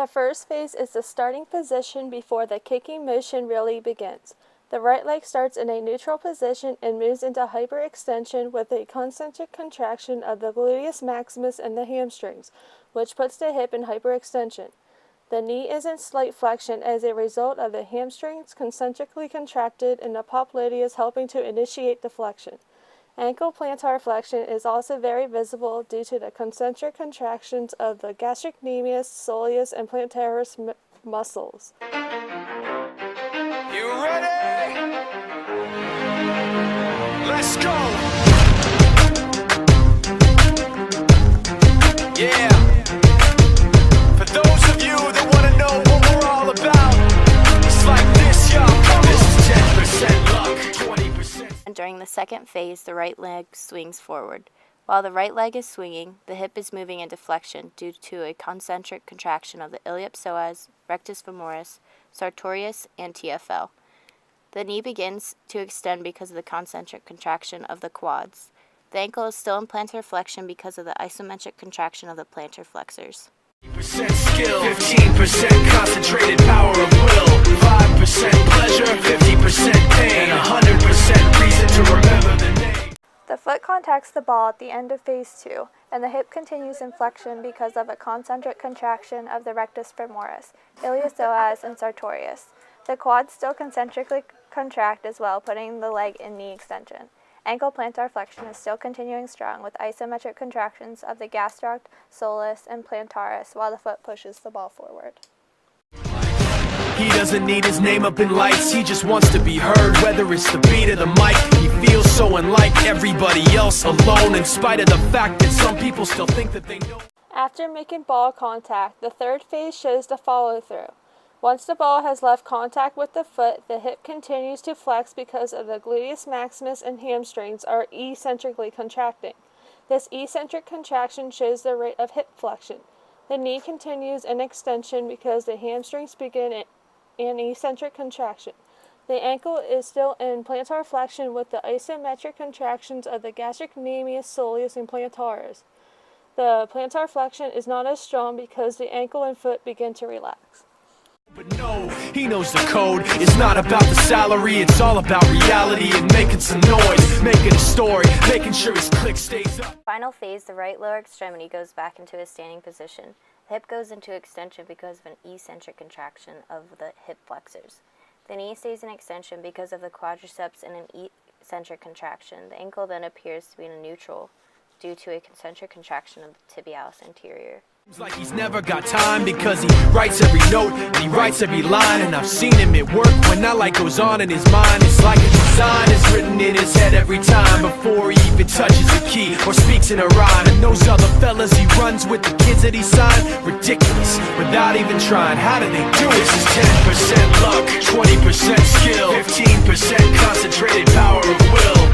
The first phase is the starting position before the kicking motion really begins. The right leg starts in a neutral position and moves into hyperextension with a concentric contraction of the gluteus maximus and the hamstrings, which puts the hip in hyperextension. The knee is in slight flexion as a result of the hamstrings concentrically contracted and the popliteus helping to initiate the flexion. Ankle plantar flexion is also very visible due to the concentric contractions of the gastrocnemius, soleus, and plantaris muscles. You ready? Let's go! Yeah! For those of you that want to know what we're all about, it's like this, y'all. This is 10% luck, 20%. And during the second phase, the right leg swings forward. While the right leg is swinging, the hip is moving into flexion due to a concentric contraction of the iliopsoas, rectus femoris, sartorius, and TFL. The knee begins to extend because of the concentric contraction of the quads. The ankle is still in plantar flexion because of the isometric contraction of the plantar flexors. 15% skill, 15% concentrated power of will, 5% pleasure, 50% pain, 100% reason to remember the name. The foot contacts the ball at the end of phase 2, and the hip continues in flexion because of a concentric contraction of the rectus femoris, iliopsoas, and sartorius. The quads still concentrically contract as well, putting the leg in knee extension. Ankle plantar flexion is still continuing strong with isometric contractions of the gastroc, soleus, and plantaris while the foot pushes the ball forward. He doesn't need his name up in lights, he just wants to be heard, whether it's the beat of the mic. He feels so unlike everybody else, alone, in spite of the fact that some people still think that they know. After making ball contact, the third phase shows the follow-through. Once the ball has left contact with the foot, the hip continues to flex because of the gluteus maximus and hamstrings are eccentrically contracting. This eccentric contraction shows the rate of hip flexion. The knee continues in extension because the hamstrings begin an eccentric contraction. The ankle is still in plantar flexion with the isometric contractions of the gastrocnemius, soleus, and plantaris. The plantar flexion is not as strong because the ankle and foot begin to relax. But no, he knows the code. It's not about the salary, it's all about reality and making some noise, making a story, making sure his click stays up. Final phase, the right lower extremity goes back into a standing position. The hip goes into extension because of an eccentric contraction of the hip flexors. The knee stays in extension because of the quadriceps and an eccentric contraction. The ankle then appears to be in a neutral due to a concentric contraction of the tibialis anterior. Seems like he's never got time because he writes every note and he writes every line, and I've seen him at work when that light goes on in his mind. It's like a design is written in his head every time before he even touches a key or speaks in a rhyme. And those other fellas he runs with, the kids that he signed, ridiculous without even trying. How do they do it? This is 10% luck, 20% skill, 15% concentrated power of will,